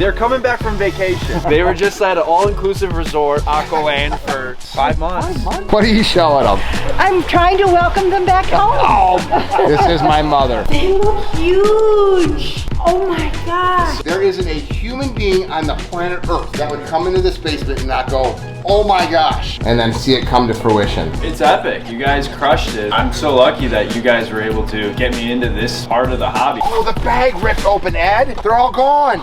They're coming back from vacation. They were just at an all-inclusive resort, Aqualand, for 5 months. What are you showing them? I'm trying to welcome them back home. Oh, this is my mother. They look huge. Oh my gosh. There isn't a human being on the planet Earth that would come into this basement and not go, oh my gosh, and then see it come to fruition. It's epic. You guys crushed it. I'm so lucky that you guys were able to get me into this part of the hobby. Oh, the bag ripped open, Ed. They're all gone.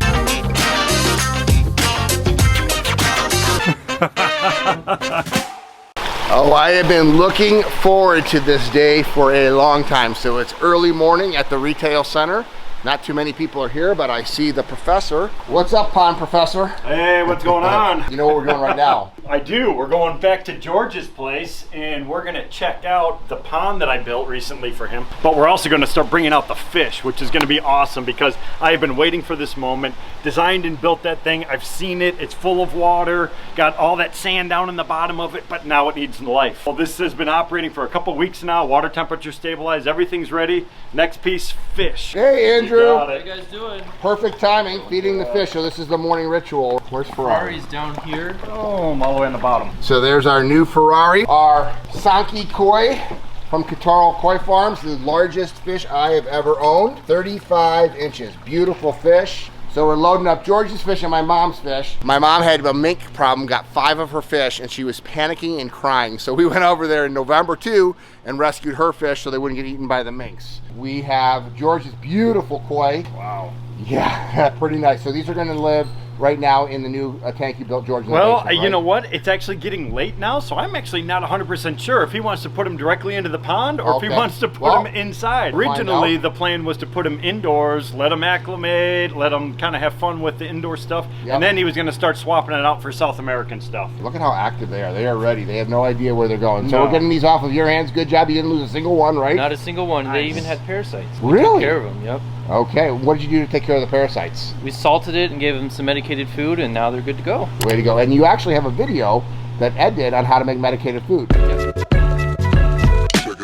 Oh, I have been looking forward to this day for a long time. So it's early morning at the retail center. Not too many people are here, but I see the professor. What's up, pond professor? Hey, what's going on? You know what we're doing right now? I do. We're going back to George's place and we're gonna check out the pond that I built recently for him. But we're also gonna start bringing out the fish, which is gonna be awesome because I have been waiting for this moment. Designed and built that thing. I've seen it. It's full of water. Got all that sand down in the bottom of it, but now it needs life. Well, this has been operating for a couple weeks now. Water temperature stabilized. Everything's ready. Next piece, fish. Hey, Andrew. What are you guys doing? Perfect timing, feeding the fish. So this is the morning ritual. Where's Ferrari? Ferrari's down here. Oh, all the way on the bottom. So there's our new Ferrari, our Sanki koi from Kataro Koi Farms, the largest fish I have ever owned. 35 inches, beautiful fish. So we're loading up George's fish and my mom's fish. My mom had a mink problem, got 5 of her fish, and she was panicking and crying. So we went over there in November too and rescued her fish so they wouldn't get eaten by the minks. We have George's beautiful koi. Wow. Yeah, pretty nice. So these are gonna live right now in the new tank you built, George. In the Well, basement, right? you know what? It's actually getting late now, so I'm actually not 100% sure if he wants to put them directly into the pond or if he Okay. wants to put Well, them inside. we'll find Originally, out. the plan was to put them indoors, let them acclimate, let them kind of have fun with the indoor stuff, Yep. and then he was going to start swapping it out for South American stuff. Look at how active they are. They are ready. They have no idea where they're going. So No. we're getting these off of your hands. Good job. You didn't lose a single one, right? Not a single one. They Nice. even had parasites. We Really? took care of them, yep. Okay. What did you do to take care of the parasites? We salted it and gave them some medicated food, and now they're good to go. Way to go. And you actually have a video that Ed did on how to make medicated food. Check it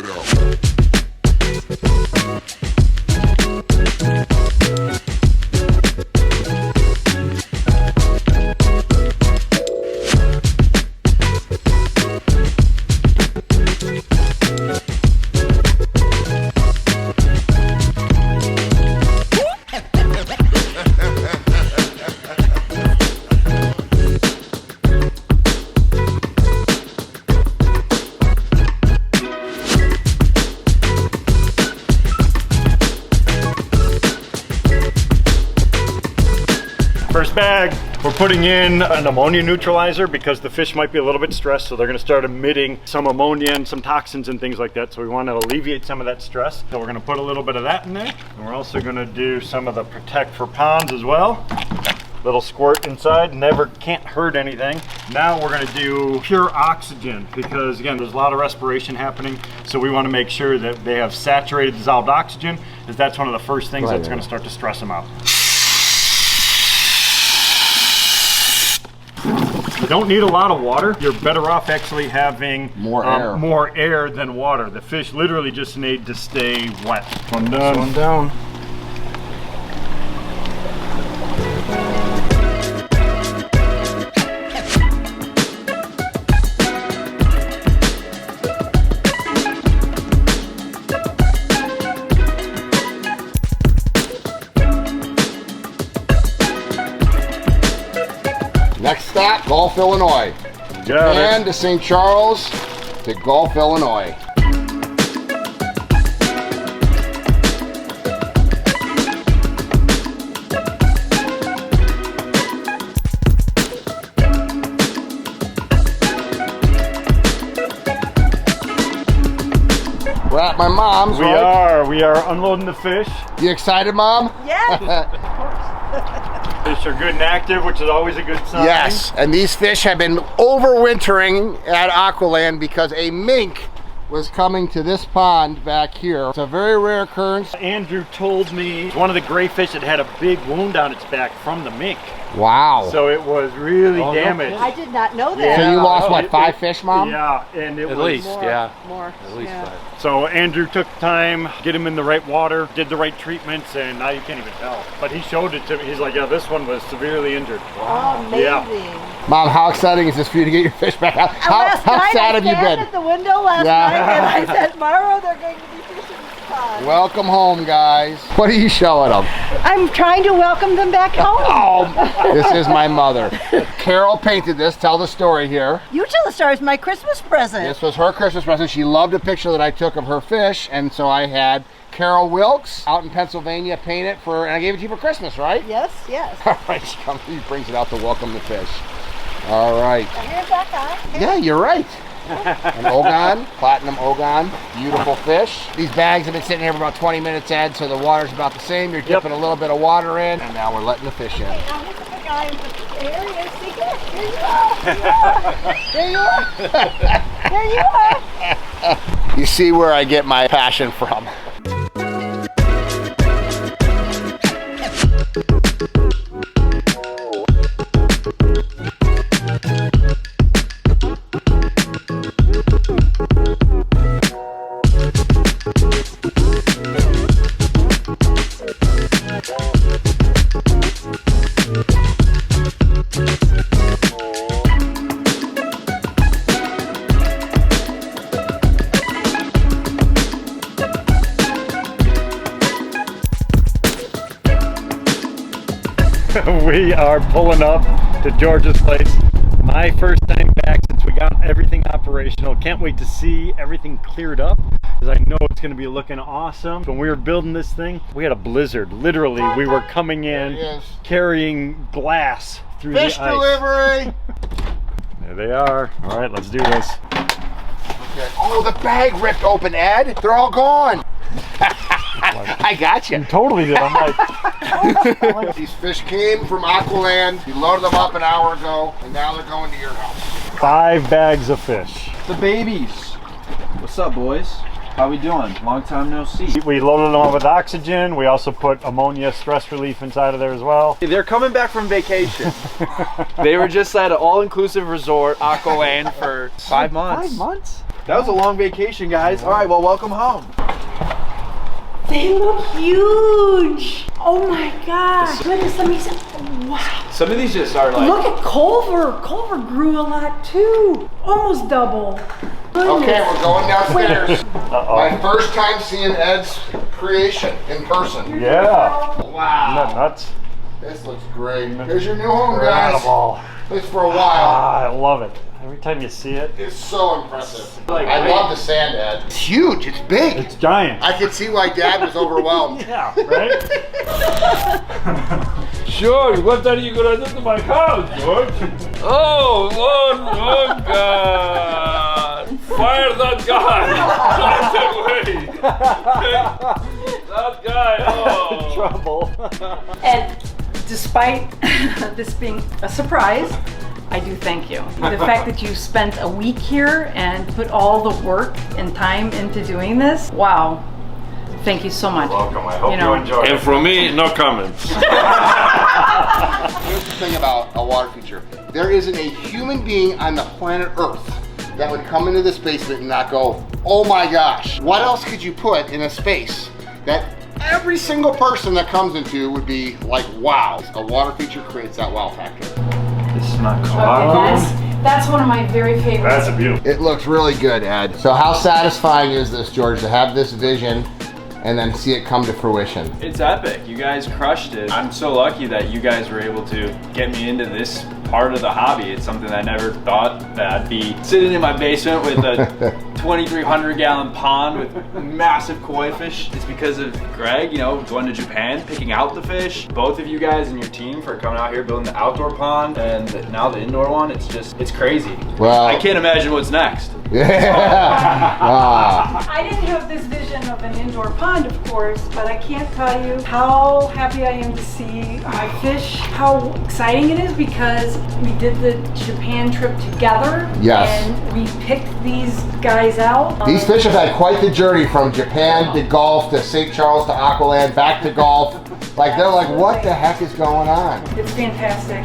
out. First bag, we're putting in an ammonia neutralizer because the fish might be a little bit stressed, so they're going to start emitting some ammonia and some toxins and things like that. So we want to alleviate some of that stress. So we're going to put a little bit of that in there. And we're also going to do some of the Protect for Ponds as well. Little squirt inside, can't hurt anything. Now we're going to do pure oxygen because again, there's a lot of respiration happening. So we want to make sure that they have saturated dissolved oxygen, because that's one of the first things that's going to start to stress them out. You don't need a lot of water. You're better off actually having more air than water. The fish literally just need to stay wet. One done. One down. Next stop, Gulf, Illinois. Got And it. to St. Charles, to Gulf, Illinois. We're at my mom's, right? We are unloading the fish. You excited, Mom? Yes. Fish are good and active, which is always a good sign. Yes, and these fish have been overwintering at Aqualand because a mink was coming to this pond back here. It's a very rare occurrence. Andrew told me one of the gray fish had a big wound on its back from the mink. Wow. So it was really damaged. I did not know that. So you lost what, 5 fish, Mom? Yeah, and it At was least, yeah. More. At least yeah. 5. So Andrew took time, get him in the right water, did the right treatments, and now you can't even tell. But he showed it to me. He's like, yeah, this one was severely injured. Oh, amazing. Yeah. Mom, how exciting is this for you to get your fish back out? Last How night sad I have you stand been? at the window last Yeah. night and I said, tomorrow they're going to be fishing this pond. Welcome home, guys. What are you showing them? I'm trying to welcome them back home. Oh, this is my mother. Carol painted this. Tell the story here. You tell the story. It's my Christmas present. This was her Christmas present. She loved a picture that I took of her fish, and so I had Carol Wilkes out in Pennsylvania paint it for, and I gave it to you for Christmas, right? Yes, yes. All right, she brings it out to welcome the fish. All right. Here's that guy. Yeah, you're right. An Ogon, platinum Ogon, beautiful fish. These bags have been sitting here for about 20 minutes, Ed, so the water's about the same. You're dipping a little bit of water in, and now we're letting the fish in. Now here's the guy. Here he is. See, here you are. There you are. There you are. You see where I get my passion from. We are pulling up to George's place. My first time back since we got everything operational. Can't wait to see everything cleared up, because I know it's going to be looking awesome. When we were building this thing, we had a blizzard. Literally, we were coming in carrying glass through Fish the ice. delivery! There they are. All right, let's do this. Okay. Oh, the bag ripped open, Ed. They're all gone. I got you. You totally did. I'm like, These fish came from Aqualand. You loaded them up an hour ago, and now they're going to your house. 5 bags of fish. The babies. What's up, boys? How we doing? Long time no see. We loaded them up with oxygen. We also put ammonia stress relief inside of there as well. They're coming back from vacation. They were just at an all-inclusive resort, Aqualand, for 5 months. 5 months? That was a long vacation, guys. All right, well, welcome home. They look huge. Oh my God. Goodness, let me see. Wow. Some of these just are like... Look at Culver. Culver grew a lot too. Almost double. Okay, we're going downstairs. Uh-oh. My first time seeing Ed's creation in person. Yeah. Isn't that Wow. nuts? This looks great. Here's your new home, guys. Incredible. This for a while. Ah, I love it. Every time you see it, It's so impressive. Like, I love the sand, Ed. It's huge. It's big. it's giant. I could see why Dad was overwhelmed. Yeah, right? Sure, what are you gonna do to my house, George? Oh God! Fire that guy! Right away! That guy, oh! Trouble. And despite this being a surprise, I do thank you. The fact that you spent a week here and put all the work and time into doing this, wow. Thank you so much. Welcome. I hope you, know, enjoy And it. from me, no comments. Here's the thing about a water feature. There isn't a human being on the planet Earth that would come into this basement and not go, oh my gosh, what else could you put in a space that every single person that comes into would be like, wow. A water feature creates that wow factor. This is my okay, car. that's one of my very favorites. That's a beautiful. It looks really good, Ed. So how satisfying is this, George, to have this vision and then see it come to fruition? It's epic. You guys crushed it. I'm so lucky that you guys were able to get me into this part of the hobby. It's something I never thought that I'd be sitting in my basement with a 2,300 gallon pond with massive koi fish. It's because of Greg, you know, going to Japan, picking out the fish. Both of you guys and your team for coming out here, building the outdoor pond and now the indoor one. It's just, it's crazy. Well, I can't imagine what's next. Yeah. Wow. I didn't have this vision of an indoor pond, of course, but I can't tell you how happy I am to see my fish, how exciting it is, because we did the Japan trip together. Yes. And we picked these guys guys out. These fish have had quite the journey from Japan to golf to St. Charles to Aqualand, back to golf. Like they're like, what the heck is going on? It's fantastic.